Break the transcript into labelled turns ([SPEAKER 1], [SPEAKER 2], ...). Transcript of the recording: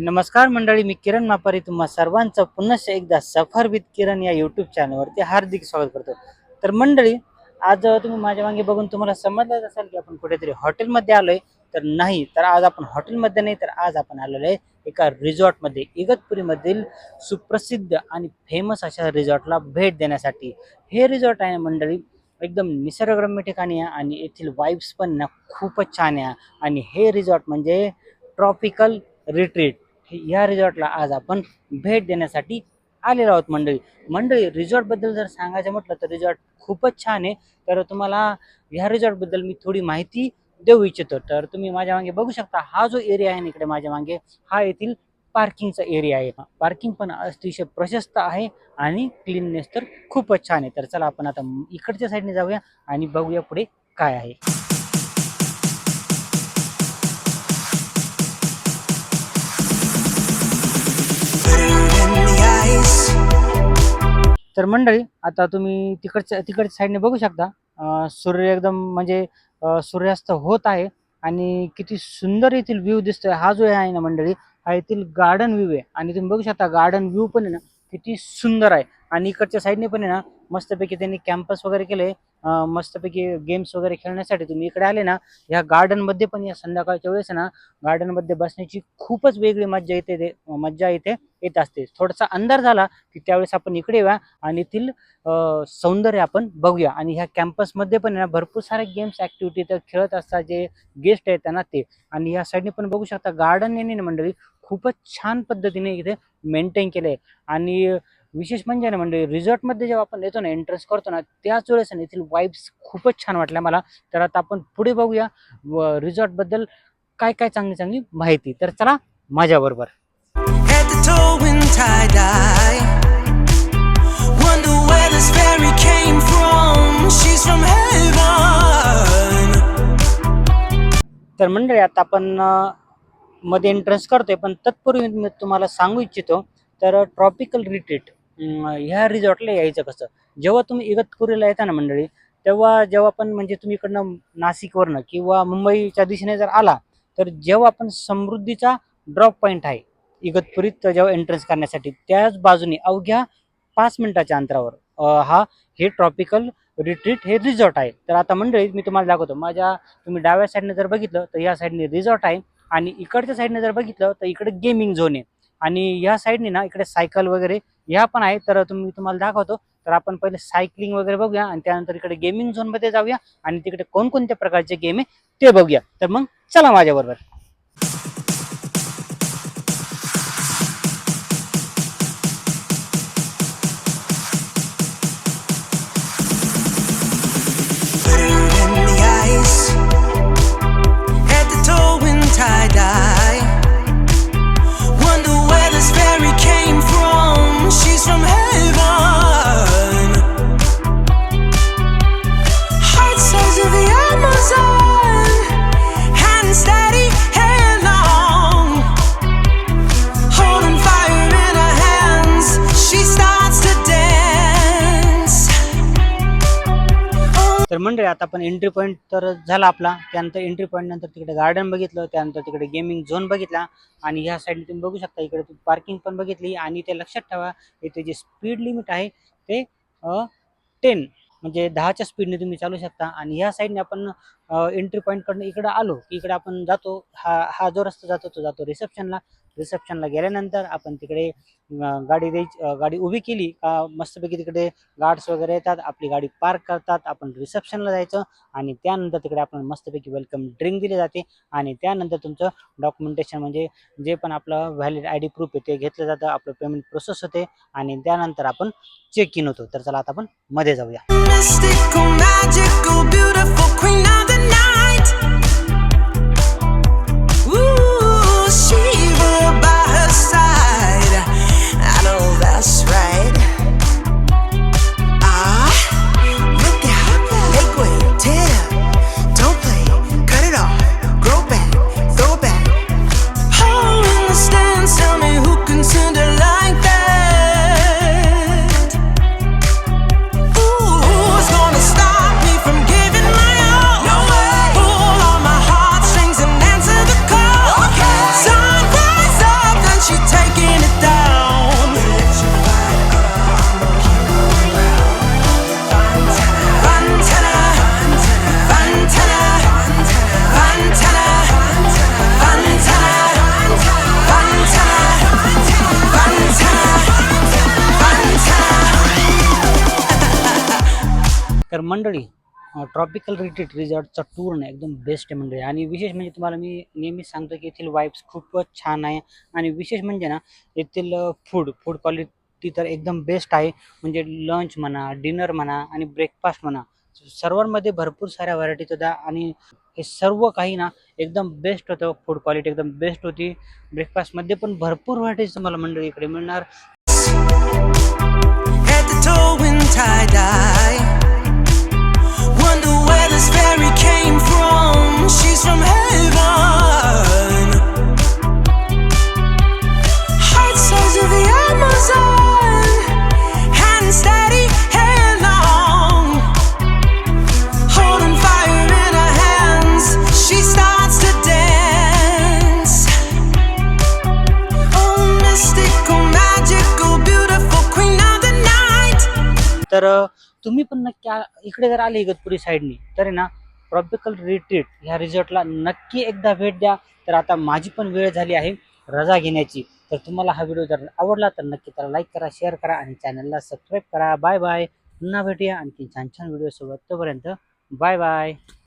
[SPEAKER 1] नमस्कार मंडळी, मी किरण मापारी तुम्हा सर्वांचं पुन्हा एकदा सफर विथ किरण या यूट्यूब चॅनलवरती हार्दिक स्वागत करतो. तर मंडळी, आज तुम्ही माझ्या मागे बघून तुम्हाला समजलंच असेल की आपण कुठेतरी हॉटेलमध्ये आलोय. तर नाही, तर आज आपण हॉटेलमध्ये नाही, तर आज आपण आलेलो आहे एका रिसॉर्टमध्ये, इगतपुरीमधील सुप्रसिद्ध आणि फेमस अशा रिसॉर्टला भेट देण्यासाठी. हे रिसॉर्ट आहे मंडळी एकदम निसर्गरम्य ठिकाणी आहे आणि येथील वाईब्स पण ना खूपच छान आहे. आणि हे रिसॉर्ट म्हणजे ट्रॉपिकल रिट्रीट. या रिसॉर्टला आज आपण भेट देण्यासाठी आलेलो आहोत. मंडळी रिसॉर्टबद्दल जर सांगायचं म्हटलं तर रिसॉर्ट खूपच छान आहे. तर तुम्हाला ह्या रिसॉर्टबद्दल मी थोडी माहिती देऊ इच्छितो. तर तुम्ही माझ्या मागे बघू शकता, हा जो एरिया आहे ना इकडे माझ्या मागे, हा येथील पार्किंगचा एरिया आहे. पार्किंग पण अतिशय प्रशस्त आहे आणि क्लीननेस तर खूपच छान आहे. तर चला आपण आता इकडच्या साईडने जाऊया आणि बघूया पुढे काय आहे. तर मंडळी, आता तुम्ही तिकडच्या साईडने बघू शकता, सूर्य एकदम म्हणजे सूर्यास्त होत आहे आणि किती सुंदर येथील व्ह्यू दिसतोय. हा जो आहे ना मंडळी, हा येथील गार्डन व्ह्यू आहे आणि तुम्ही बघू शकता गार्डन व्ह्यू पण आहे ना किती सुंदर आहे. आणि इकडच्या साईडने पण आहे ना मस्तपैकी त्यांनी कॅम्पस वगैरे केले. मस्तपैकी गेम्स वगैरे खेळण्यासाठी तुम्ही इकडे आले ना, ह्या गार्डन मध्ये पण या संध्याकाळच्या वेळेस ना गार्डन मध्ये बसण्याची खूपच वेगळी मज्जा इथे येत असते. थोडासा अंधार झाला की त्यावेळेस आपण इकडे येऊया आणि येथील सौंदर्य आपण बघूया. आणि ह्या कॅम्पसमध्ये पण ना भरपूर सारे गेम्स ऍक्टिव्हिटी तर खेळत असतात जे गेस्ट आहेत त्यांना ते. आणि या साईडने पण बघू शकता गार्डन यांनी ना मंडळी खूपच छान पद्धतीने इथे मेंटेन केलंय. आणि विशेष म्हणजे ना मंडळी, रिसॉर्टमध्ये जेव्हा आपण येतो ना, एंट्रन्स करतो ना, त्याच वेळेस ना येथील वाईब्स खूपच छान वाटल्या मला. तर आता आपण पुढे बघूया रिसॉर्ट बद्दल काय काय चांगली चांगली माहिती. तर चला माझ्या बरोबर. तर मंडळी, आता आपण मध्ये एंट्रन्स करतोय, पण तत्पूर्वी मी तुम्हाला सांगू इच्छितो. तर ट्रॉपिकल रिट्रीट ह्या रिसॉर्टला यायचं कसं. जेव्हा तुम्ही इगतपुरीला येता ना मंडळी, जेव्हा पण म्हणजे तुम्ही इकडनं नाशिकवरनं किंवा मुंबईच्या दिशेने जर आला, तर जेव्हा आपण समृद्धीचा ड्रॉप पॉईंट आहे इगतपुरीत जेव्हा एंट्रन्स करण्यासाठी, त्याच बाजूने अवघ्या 5 मिनिटाच्या अंतरावर हे ट्रॉपिकल रिट्रीट हे रिसॉर्ट आहे. तर आता मंडळी मी तुम्हाला दाखवतो. तुम्ही डाव्या साईडने जर बघितलं तर या साईडने रिसॉर्ट आहे आणि इकडच्या साईडने जर बघितलं तर इकडे गेमिंग झोन आहे. आणि या साईडने ना इकडे सायकल वगैरे ह्या पण आहे. तर तुम्हाला दाखवतो. तर आपण पहिले सायकलिंग वगैरे बघूया आणि त्यानंतर इकडे गेमिंग झोन मध्ये जाऊया आणि तिकडे कोणकोणत्या प्रकारचे गेम आहे ते बघूया. तर मग चला माझ्या बरोबर. तर मंडळी, आता आपण एंट्री पॉईंट तर झाला आपला. त्यानंतर एंट्री पॉईंट नंतर तिकडे गार्डन बघितलं, त्यानंतर तिकडे गेमिंग झोन बघितला आणि ह्या साईडने तुम्ही बघू शकता इकडे तुम्ही पार्किंग पण बघितली. आणि ते लक्षात ठेवा, इथे जे स्पीड लिमिट आहे ते 10 म्हणजे 10च्या स्पीडने तुम्ही चालू शकता. आणि ह्या साईडने आपण एंट्री पॉईंट कडनं इकडे आलो की इकडे आपण जातो. हा जो रस्ता जातो तो जातो रिसेप्शनला गेल्यानंतर आपण तिकडे गाडी उभी केली का मस्तपैकी तिकडे गार्ड्स वगैरे येतात, आपली गाडी पार्क करतात, आपण रिसेप्शनला जायचं आणि त्यानंतर तिकडे आपण मस्तपैकी वेलकम ड्रिंक दिले जाते. आणि त्यानंतर तुमचं डॉक्युमेंटेशन म्हणजे जे पण आपलं व्हॅलिड ID प्रूफ आहे ते घेतलं जातं, आपलं पेमेंट प्रोसेस होते आणि त्यानंतर आपण चेक इन होतो. तर चला आता आपण मध्ये जाऊया. तर मंडळी ट्रॉपिकल रिसॉर्टचा टूर ना एकदम बेस्ट आहे मंडळी. आणि विशेष म्हणजे तुम्हाला मी नेहमीच सांगतो की येथील वाईब्स खूपच छान आहे. आणि विशेष म्हणजे ना येथील फूड क्वालिटी तर एकदम बेस्ट आहे. म्हणजे लंच म्हणा, डिनर म्हणा आणि ब्रेकफास्ट म्हणा, सर्वांमध्ये भरपूर साऱ्या व्हरायटीज होत्या. आणि हे सर्व काही ना एकदम बेस्ट होतं. फूड क्वालिटी एकदम बेस्ट होती. ब्रेकफास्टमध्ये पण भरपूर व्हरायटीज तुम्हाला मंडळी इकडे मिळणार.
[SPEAKER 2] Head to toe in tie-dye. Wonder where this fairy came from. She's from heaven. Heart size of the Amazon. Hand steady, hair long. Holding fire in her hands. She starts to dance. Oh, mystical, magical, beautiful queen of the night.
[SPEAKER 1] तर तुम्ही पण नक्की इकडे जर आले इगतपुरी साईडनी तर आहे ना ट्रॉपिकल रिट्रीट ह्या रिसॉर्टला नक्की एकदा भेट द्या. तर आता माझी पण वेळ झाली आहे रजा घेण्याची. तर तुम्हाला हा व्हिडिओ जर आवडला तर नक्की त्याला लाईक करा, शेअर करा आणि चॅनलला सबस्क्राईब करा. Bye bye. पुन्हा भेटूया आणखी छान छान व्हिडिओ सोबत. तोपर्यंत बाय बाय.